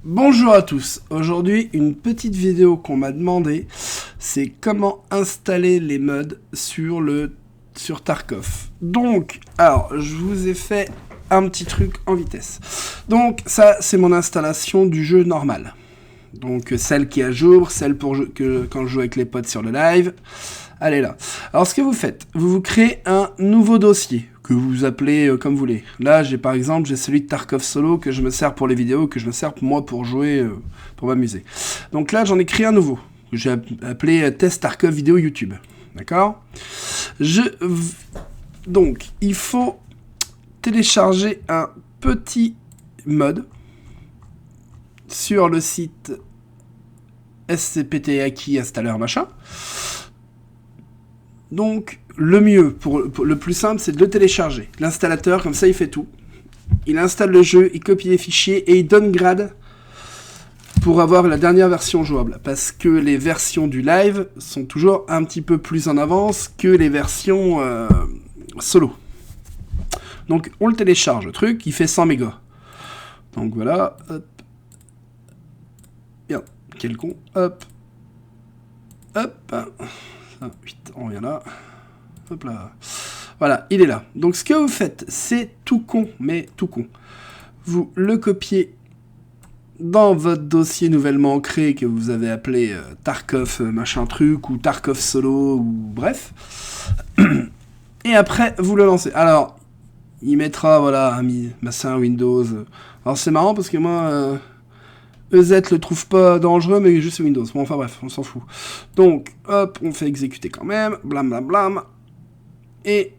Bonjour à tous, aujourd'hui une petite vidéo qu'on m'a demandé, c'est comment installer les mods sur Tarkov. Donc, alors je vous ai fait un petit truc en vitesse. Donc ça c'est mon installation du jeu normal. Donc celle qui est à jour, celle quand je joue avec les potes sur le live, elle est là. Alors ce que vous faites, vous créez un nouveau dossier que vous appelez comme vous voulez. Là, par exemple, j'ai celui de Tarkov Solo que je me sers pour les vidéos, que je me sers moi pour jouer, pour m'amuser. Donc là, j'en ai créé un nouveau, que j'ai appelé Test Tarkov Vidéo YouTube. D'accord ? Donc, il faut télécharger un petit mod sur le site scptaki installeur machin. Donc, le mieux, le plus simple, c'est de le télécharger. L'installateur, comme ça, il fait tout. Il installe le jeu, il copie les fichiers et il donne grade pour avoir la dernière version jouable. Parce que les versions du live sont toujours un petit peu plus en avance que les versions solo. Donc, on le télécharge, le truc, il fait 100 mégas. Donc, voilà, hop. Bien, quel con, hop. Hop. 8, on revient là. Hop là. Voilà, il est là. Donc ce que vous faites, c'est tout con, mais tout con. Vous le copiez dans votre dossier nouvellement créé que vous avez appelé Tarkov machin truc ou Tarkov Solo ou bref. Et après, vous le lancez. Alors, il mettra, voilà, un massin Windows. Alors c'est marrant parce que moi... EZ le trouve pas dangereux, mais juste Windows. Bon, enfin bref, on s'en fout. Donc, hop, on fait exécuter quand même. Blam, blam, blam. Et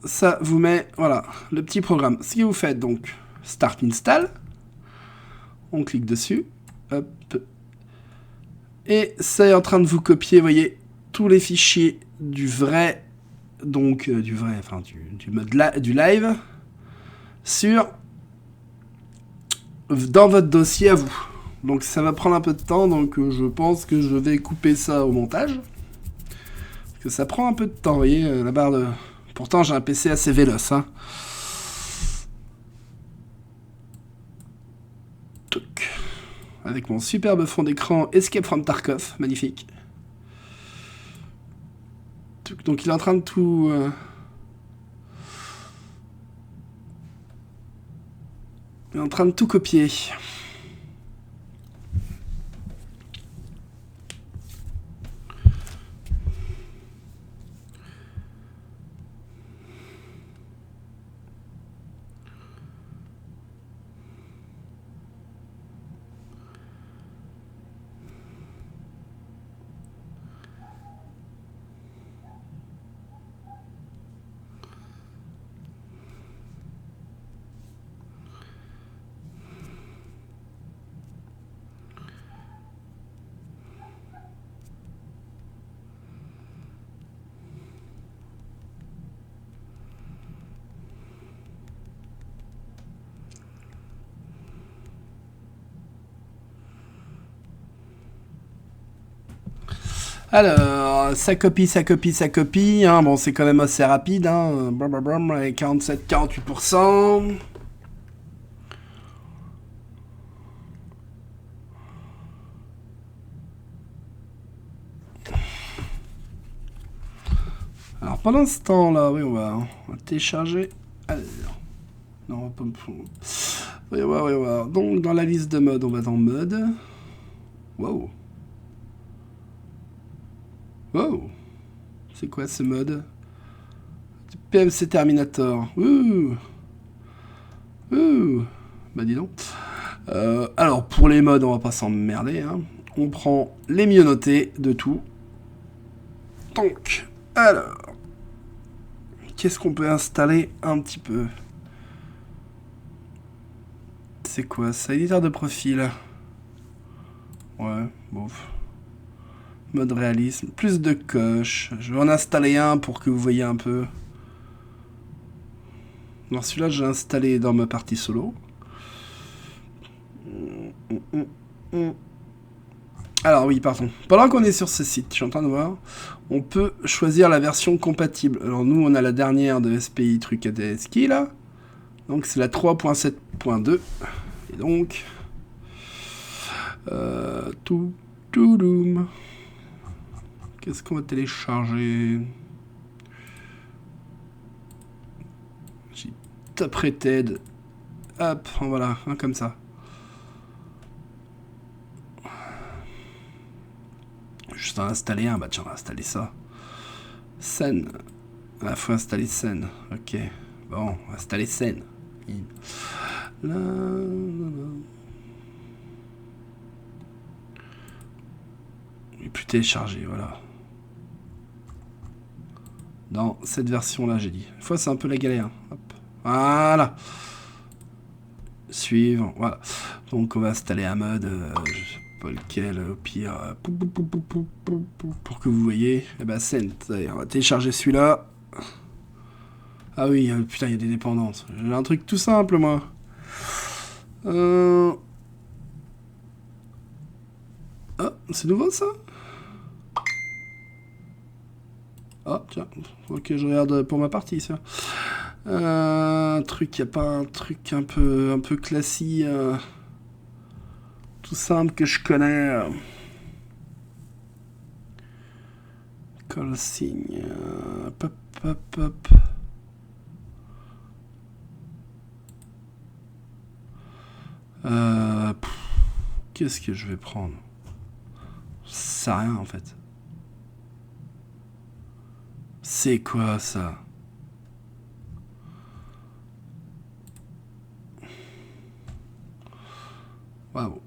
ça vous met, voilà, le petit programme. Ce que vous faites, donc, Start Install. On clique dessus. Hop. Et ça est en train de vous copier, vous voyez, tous les fichiers du vrai, donc, du mode du live, dans votre dossier à vous. Donc ça va prendre un peu de temps, donc je pense que je vais couper ça au montage. Parce que ça prend un peu de temps, vous voyez, la barre de... Pourtant j'ai un PC assez véloce, hein. Avec mon superbe fond d'écran Escape from Tarkov, magnifique. Donc il est en train de tout... Il est en train de tout copier. Alors, ça copie, hein. Bon, c'est quand même assez rapide, hein. Avec 47-48%. Alors, pendant ce temps-là, oui, on va télécharger. Alors, non, on va pas me... Oui, on va voir. Donc, dans la liste de mode, on va dans mode. Wow. Wow. C'est quoi ce mode? PMC Terminator. Ouh. Ouh. Bah dis donc. Alors pour les modes, on va pas s'emmerder, hein. On prend les mieux notés de tout. Donc, alors. Qu'est-ce qu'on peut installer un petit peu? C'est quoi ça? Éditeur de profil. Ouais, bof. Mode réalisme, plus de coches. Je vais en installer un pour que vous voyez un peu. Alors celui-là, j'ai installé dans ma partie solo. Alors oui, pardon. Pendant qu'on est sur ce site, je suis en train de voir, on peut choisir la version compatible. Alors nous, on a la dernière de SPI truc ADSKey là. Donc c'est la 3.7.2. Et donc, Tout doom. Qu'est-ce qu'on va télécharger? J'ai taperai TED. Hop, voilà, un comme ça. Juste à installer un, bah tiens, on va installer ça. Scène. Ah, faut installer scène. Ok. Bon, on va installer scène. Là, là, là. Il est plus téléchargé, voilà. Dans cette version-là, j'ai dit. Des fois, c'est un peu la galère. Hop. Voilà. Suivre. Voilà. Donc, on va installer un mode. Je sais pas lequel, au pire. Pour que vous voyez. Eh ben, Scent. On va télécharger celui-là. Ah oui, putain, il y a des dépendances. J'ai un truc tout simple, moi. Ah, c'est nouveau, ça? Ah, tiens, ok, je regarde pour ma partie, ça. Un truc, y a pas un truc un peu classique, tout simple que je connais. Call signe, pop, pop, pop. Qu'est-ce que je vais prendre? Ça sert à rien, en fait. C'est quoi ça? Waouh.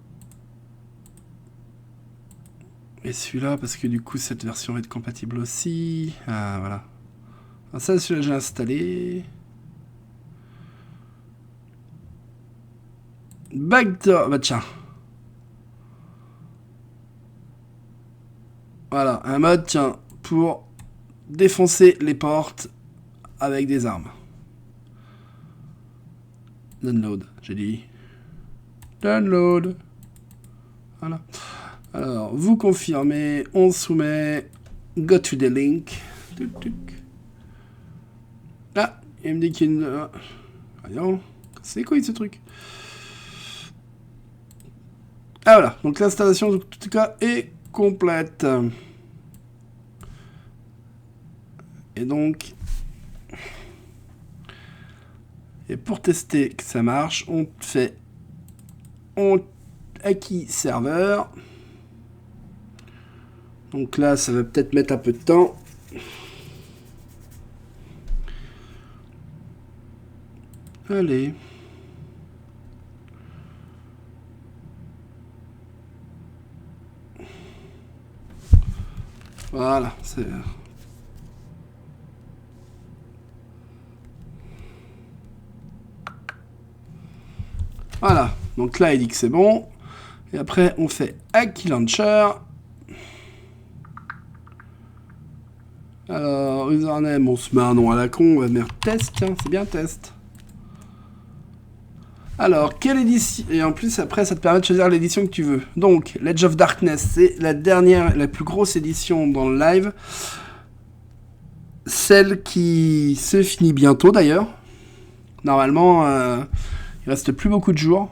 Et celui-là, parce que du coup, cette version va être compatible aussi. Ah, voilà. Alors ça, celui-là, j'ai installé. Backdoor. Bah, tiens. Voilà, un mode, tiens, pour défoncer les portes avec des armes. Download, j'ai dit. Download. Voilà. Alors, vous confirmez, on soumet. Go to the link. Ah, il me dit qu'il y a une... Ah non, c'est quoi ce truc? Ah voilà, donc l'installation en tout cas est complète. Et donc... Et pour tester que ça marche, on fait... On acquis serveur. Donc là, ça va peut-être mettre un peu de temps. Allez. Voilà, c'est... Voilà, donc là, il dit que c'est bon. Et après, on fait Acquis Launcher. Alors, username, on se met un nom à la con, on va mettre test, tiens, c'est bien test. Alors, quelle édition? Et en plus, après, ça te permet de choisir l'édition que tu veux. Donc, Ledge of Darkness, c'est la dernière, la plus grosse édition dans le live. Celle qui se finit bientôt, d'ailleurs. Normalement, il reste plus beaucoup de jours.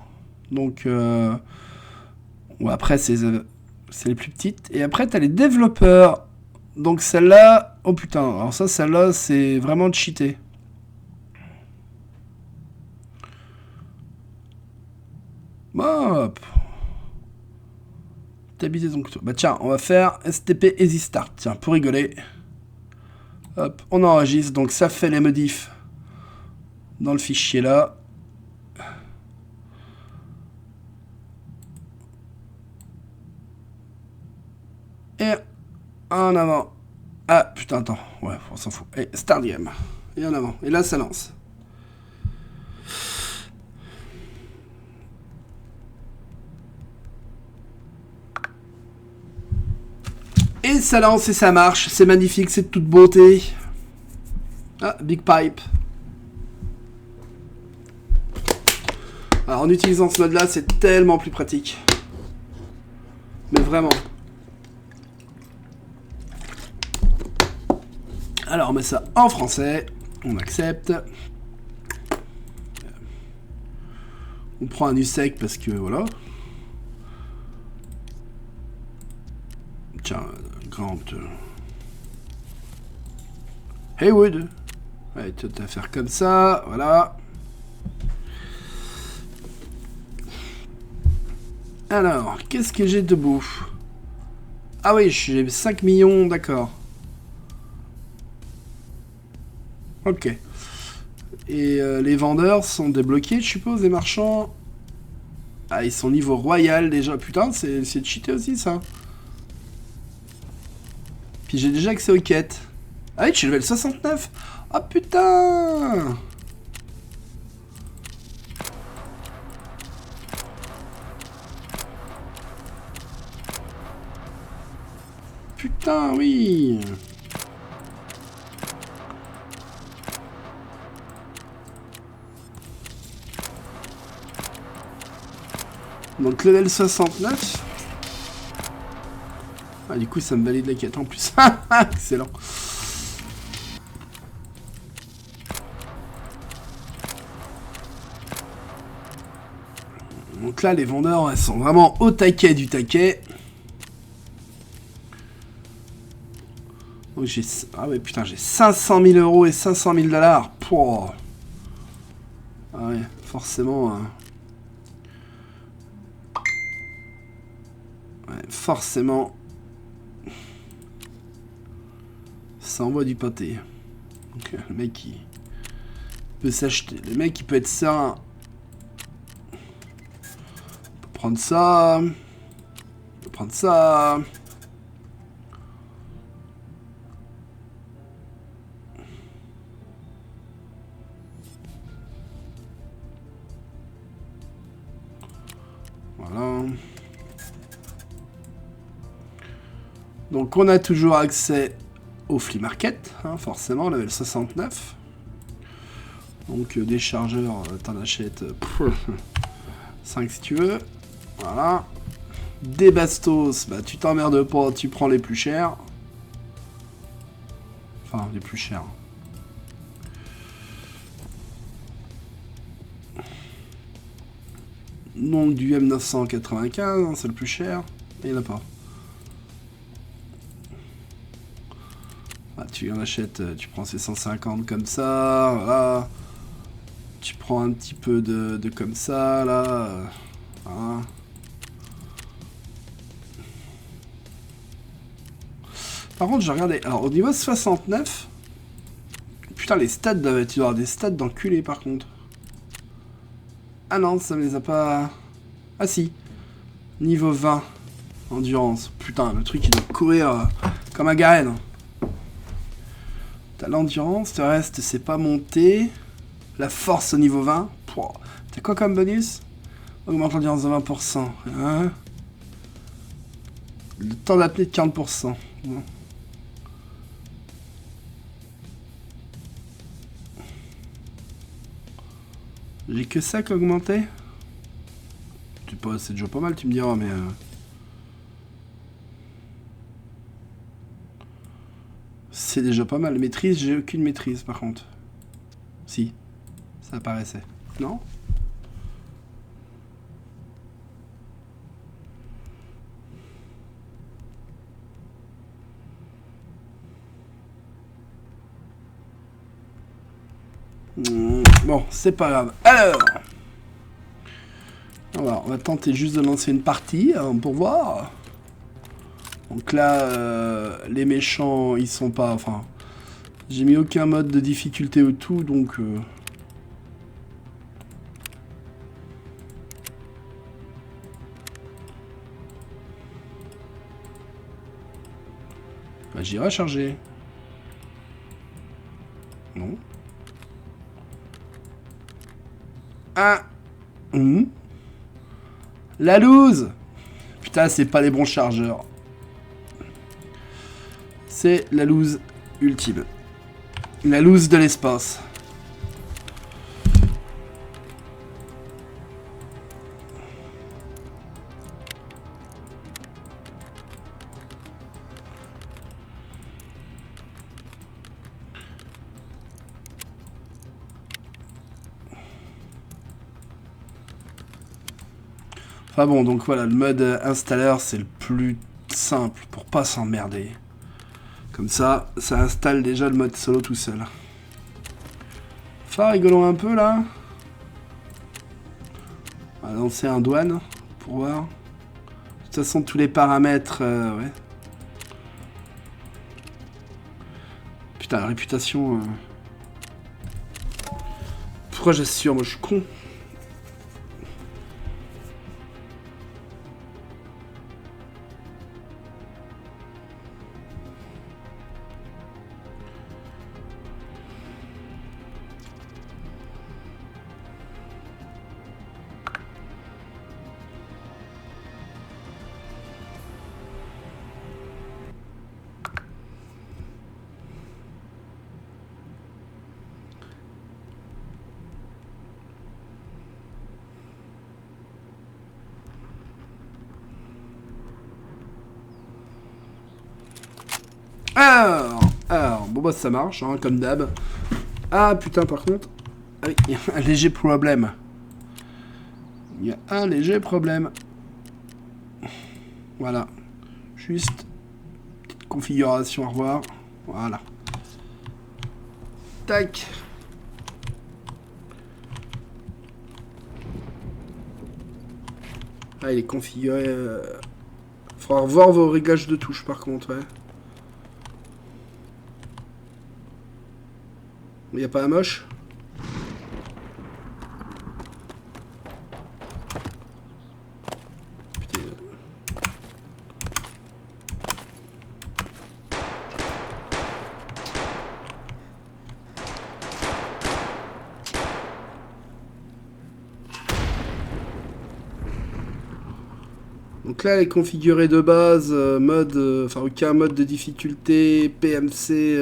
Donc, bon, après, c'est les plus petites. Et après, tu as les développeurs. Donc, celle-là... Oh putain, alors ça, celle-là, c'est vraiment cheaté. Hop. T'habites donc. Bah tiens, on va faire STP Easy Start. Tiens, pour rigoler. Hop, on enregistre. Donc ça fait les modifs dans le fichier là. Et en avant. Ah putain, attends. Ouais, on s'en fout. Et Start Game. Et en avant. Et là, ça lance. Et ça lance et ça marche. C'est magnifique, c'est de toute beauté. Ah, Big Pipe. Alors en utilisant ce mode là, c'est tellement plus pratique. Mais vraiment. Alors on met ça en français. On accepte. On prend un USEC parce que voilà. Tiens, Grant. Heywood. Ouais, tu vas faire comme ça, voilà. Alors, qu'est-ce que j'ai de beau? Ah oui, j'ai 5 millions, d'accord. Ok. Et les vendeurs sont débloqués, je suppose, les marchands. Ah, ils sont niveau royal déjà. Putain, c'est cheaté aussi, ça. Puis j'ai déjà accès aux quêtes. Ah oui, je suis level 69. Ah putain. Putain, oui. Donc level 69. Ah, du coup, ça me valide la quête en plus. Excellent. Donc là, les vendeurs, elles sont vraiment au taquet du taquet. Donc j'ai... Ah ouais, putain, j'ai 500 000 euros et 500 000 $. Pouah. Ah ouais, forcément... Ouais, forcément... Ça envoie du pâté. Donc, le mec, il peut s'acheter. Le mec, il peut être serein. On peut prendre ça. On peut prendre ça. Voilà. Donc, on a toujours accès au flea market, hein, forcément, level 69. Donc, des chargeurs, t'en achètes 5 si tu veux. Voilà. Des bastos, bah tu t'emmerdes pas, tu prends les plus chers. Enfin, les plus chers. Donc du M995, hein, c'est le plus cher. Il n'y en a pas. Ah, tu en achètes, tu prends ces 150 comme ça, voilà. Tu prends un petit peu de comme ça, là. Voilà. Par contre, j'ai regardé. Alors, au niveau 69... Putain, les stats doivent être... Tu dois avoir des stats d'enculé, par contre. Ah non, ça me les a pas... Ah si. Niveau 20. Endurance. Putain, le truc, il doit courir comme un Garen. T'as l'endurance, le reste, c'est pas monté. La force au niveau 20. T'as quoi comme bonus? Augmente l'endurance de 20%. Hein, le temps d'apnée de 40%. Bon. J'ai que ça qui a augmenté. C'est déjà pas mal, tu me diras, mais... C'est déjà pas mal. Maîtrise, j'ai aucune maîtrise, par contre. Si. Ça apparaissait. Non? Bon, c'est pas grave. Alors, on va tenter juste de lancer une partie pour voir. Donc là, les méchants, ils sont pas... Enfin, j'ai mis aucun mode de difficulté ou tout, donc... Bah, j'irai charger. Non. Ah. La loose. Putain, c'est pas les bons chargeurs. C'est la loose ultime. La loose de l'espace. Enfin bon, donc voilà, le mode installeur, c'est le plus simple pour pas s'emmerder. Comme ça installe déjà le mode solo tout seul. Enfin, rigolons un peu là. On va lancer un douane pour voir. De toute façon, tous les paramètres, ouais. Putain, la réputation. Pourquoi j'assure? Moi, je suis con. Alors, bon bah ça marche, hein, comme d'hab. Ah putain, par contre, ah oui, il y a un léger problème. Il y a un léger problème. Voilà. Juste petite configuration à revoir. Voilà. Tac. Ah, il est configuré. Faudra revoir vos réglages de touche par contre, ouais. Il n'y a pas un moche? Putain. Donc là, elle est configurée de base, mode, enfin aucun mode de difficulté, PMC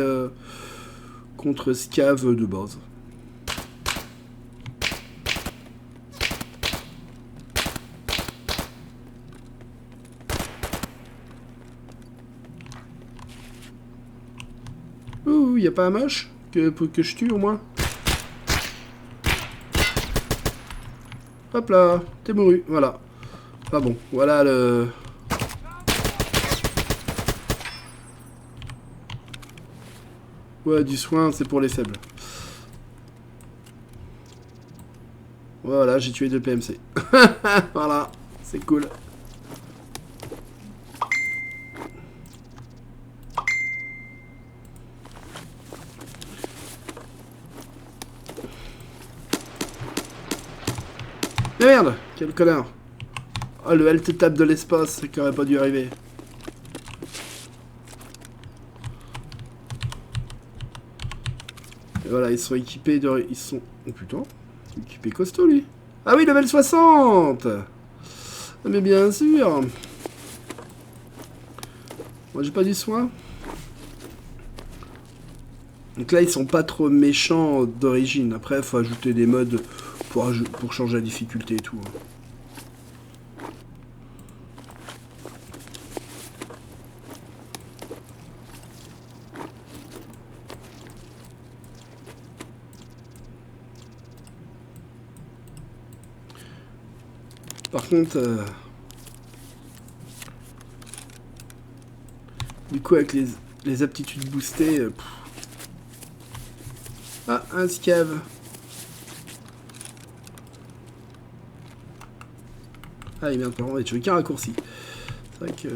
contre Scav de base. Ouh, y a pas un moche que je tue au moins? Hop là, t'es mouru, voilà. Ah bon, voilà le... Ouais, du soin, c'est pour les faibles. Voilà, j'ai tué 2 PMC. Voilà, c'est cool. Mais merde, quel connard. Oh, le alt tab de l'espace, qui aurait pas dû arriver. Et voilà, ils sont équipés de... Ils sont... Oh putain, équipés costaud lui. Ah oui, level 60. Mais bien sûr. Moi j'ai pas du soin. Donc là ils sont pas trop méchants d'origine. Après il faut ajouter des modes pour changer la difficulté et tout. Par contre, du coup avec les aptitudes boostées... Ah, un scav. Ah, il vient de prendre, tu veux qu'un raccourci. C'est vrai que...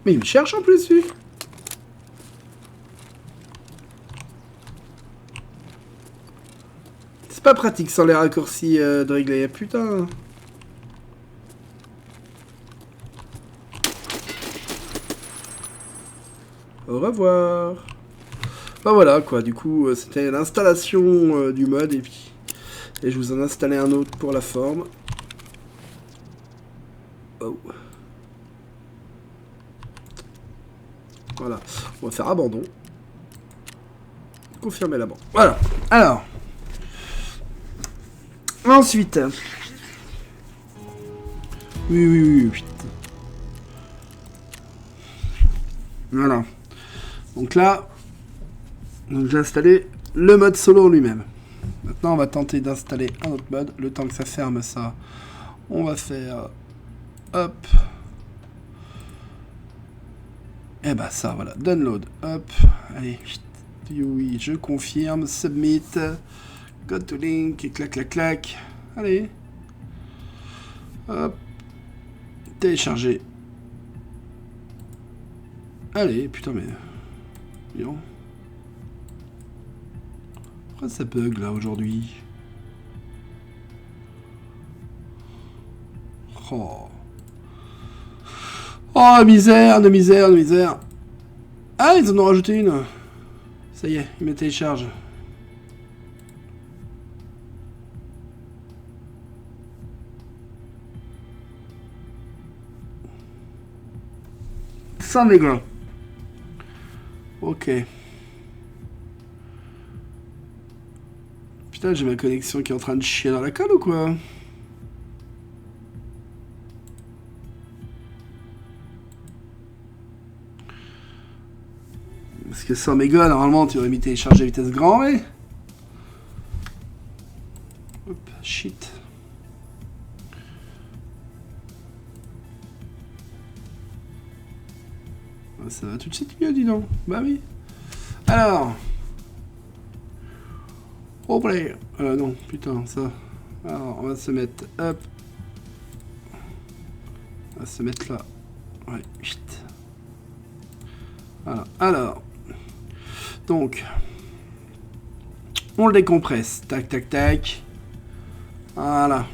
Mais il me cherche en plus, lui. C'est pas pratique sans les raccourcis de régler. Putain. Au revoir. Bah voilà quoi, du coup c'était l'installation du mode et puis je vous en ai installé un autre pour la forme. Oh. Voilà, on va faire abandon. Confirmer l'abandon. Voilà. Alors. Ensuite. Oui. Voilà. Donc là, j'ai installé le mode solo en lui-même. Maintenant, on va tenter d'installer un autre mode. Le temps que ça ferme ça, on va faire... Hop. Et bah ça, voilà. Download. Hop. Allez. Oui, je confirme. Submit. Go to link. Et clac, clac, clac. Allez. Hop. Télécharger. Allez, putain, mais... Voyons. Pourquoi ça bug, là, aujourd'hui? Oh. Oh, misère, de misère, de misère. Ah, ils en ont rajouté une. Ça y est, ils me téléchargent. Ça méga. Ok. Putain, j'ai ma connexion qui est en train de chier dans la colle ou quoi? Parce que 100 mégas, normalement, tu aurais mis télécharger à vitesse grand V. Hop, shit. Ça va tout de suite mieux, dis donc. Bah oui. Alors. Oh, play. Non, putain, ça. Alors, on va se mettre. Hop. On va se mettre là. Ouais, shit. Voilà. Alors. Donc. On le décompresse. Tac, tac, tac. Voilà.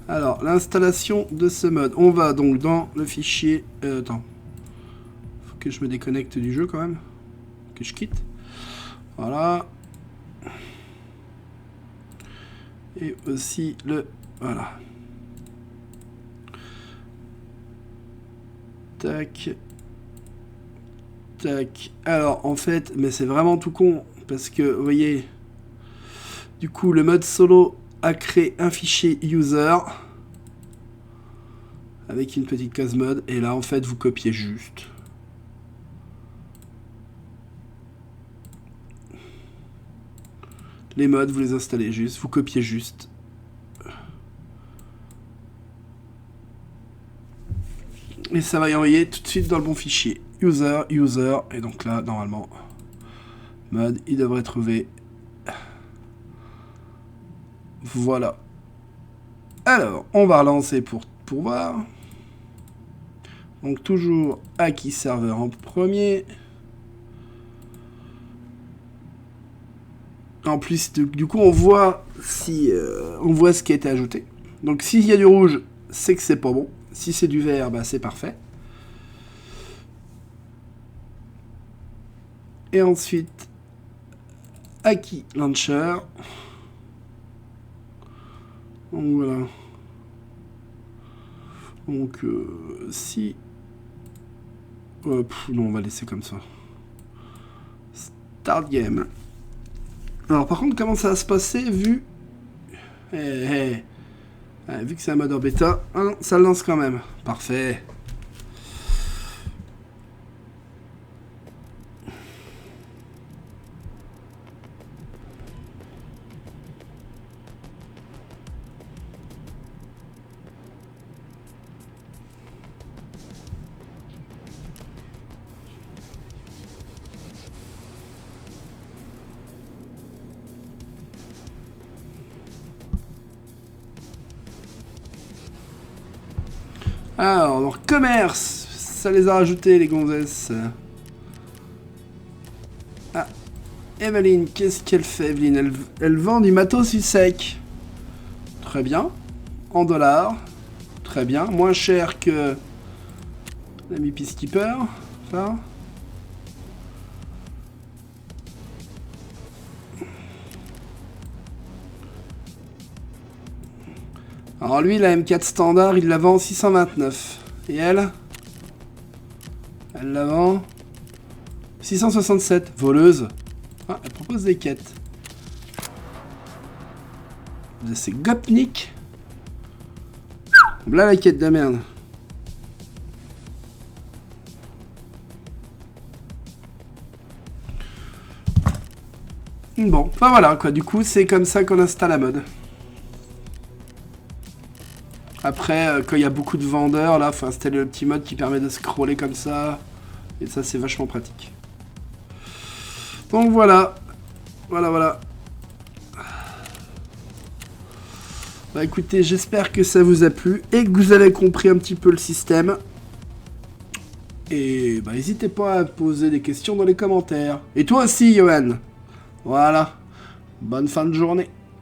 Alors, l'installation de ce mode. On va donc dans le fichier... attends. Faut que je me déconnecte du jeu quand même. Que je quitte. Voilà. Et aussi le... Voilà. Tac. Tac. Alors, en fait, mais c'est vraiment tout con. Parce que, vous voyez... Du coup, le mode solo a créé un fichier user. Avec une petite case mode. Et là, en fait, vous copiez juste. Les modes, vous les installez juste. Vous copiez juste. Et ça va y envoyer tout de suite dans le bon fichier. User, user. Et donc là, normalement, mode, il devrait trouver. Voilà. Alors, on va relancer pour voir. Donc toujours Aki serveur en premier. En plus, du coup, on voit si on voit ce qui a été ajouté. Donc s'il y a du rouge, c'est que c'est pas bon. Si c'est du vert, bah, c'est parfait. Et ensuite, Aki Launcher. Donc voilà. Donc si... non, on va laisser comme ça. Start game. Alors par contre, comment ça va se passer vu... vu que c'est un mode en bêta, hein, ça le lance quand même. Parfait. Alors, leur commerce, ça les a rajoutés, les gonzesses. Ah, Evelyne, qu'est-ce qu'elle fait, Evelyne? Elle vend du matos du sec. Très bien. En dollars. Très bien. Moins cher que l'ami Peacekeeper. Enfin. Alors lui, la M4 standard, il la vend 629. Et elle? Elle la vend 667. Voleuse. Ah, elle propose des quêtes. C'est Gopnik. Là la quête de merde. Bon, enfin voilà quoi, du coup c'est comme ça qu'on installe la mode. Après, quand il y a beaucoup de vendeurs, là, faut installer le petit mode qui permet de scroller comme ça. Et ça, c'est vachement pratique. Donc voilà. Voilà. Bah écoutez, j'espère que ça vous a plu et que vous avez compris un petit peu le système. Et bah n'hésitez pas à poser des questions dans les commentaires. Et toi aussi, Johan. Voilà. Bonne fin de journée.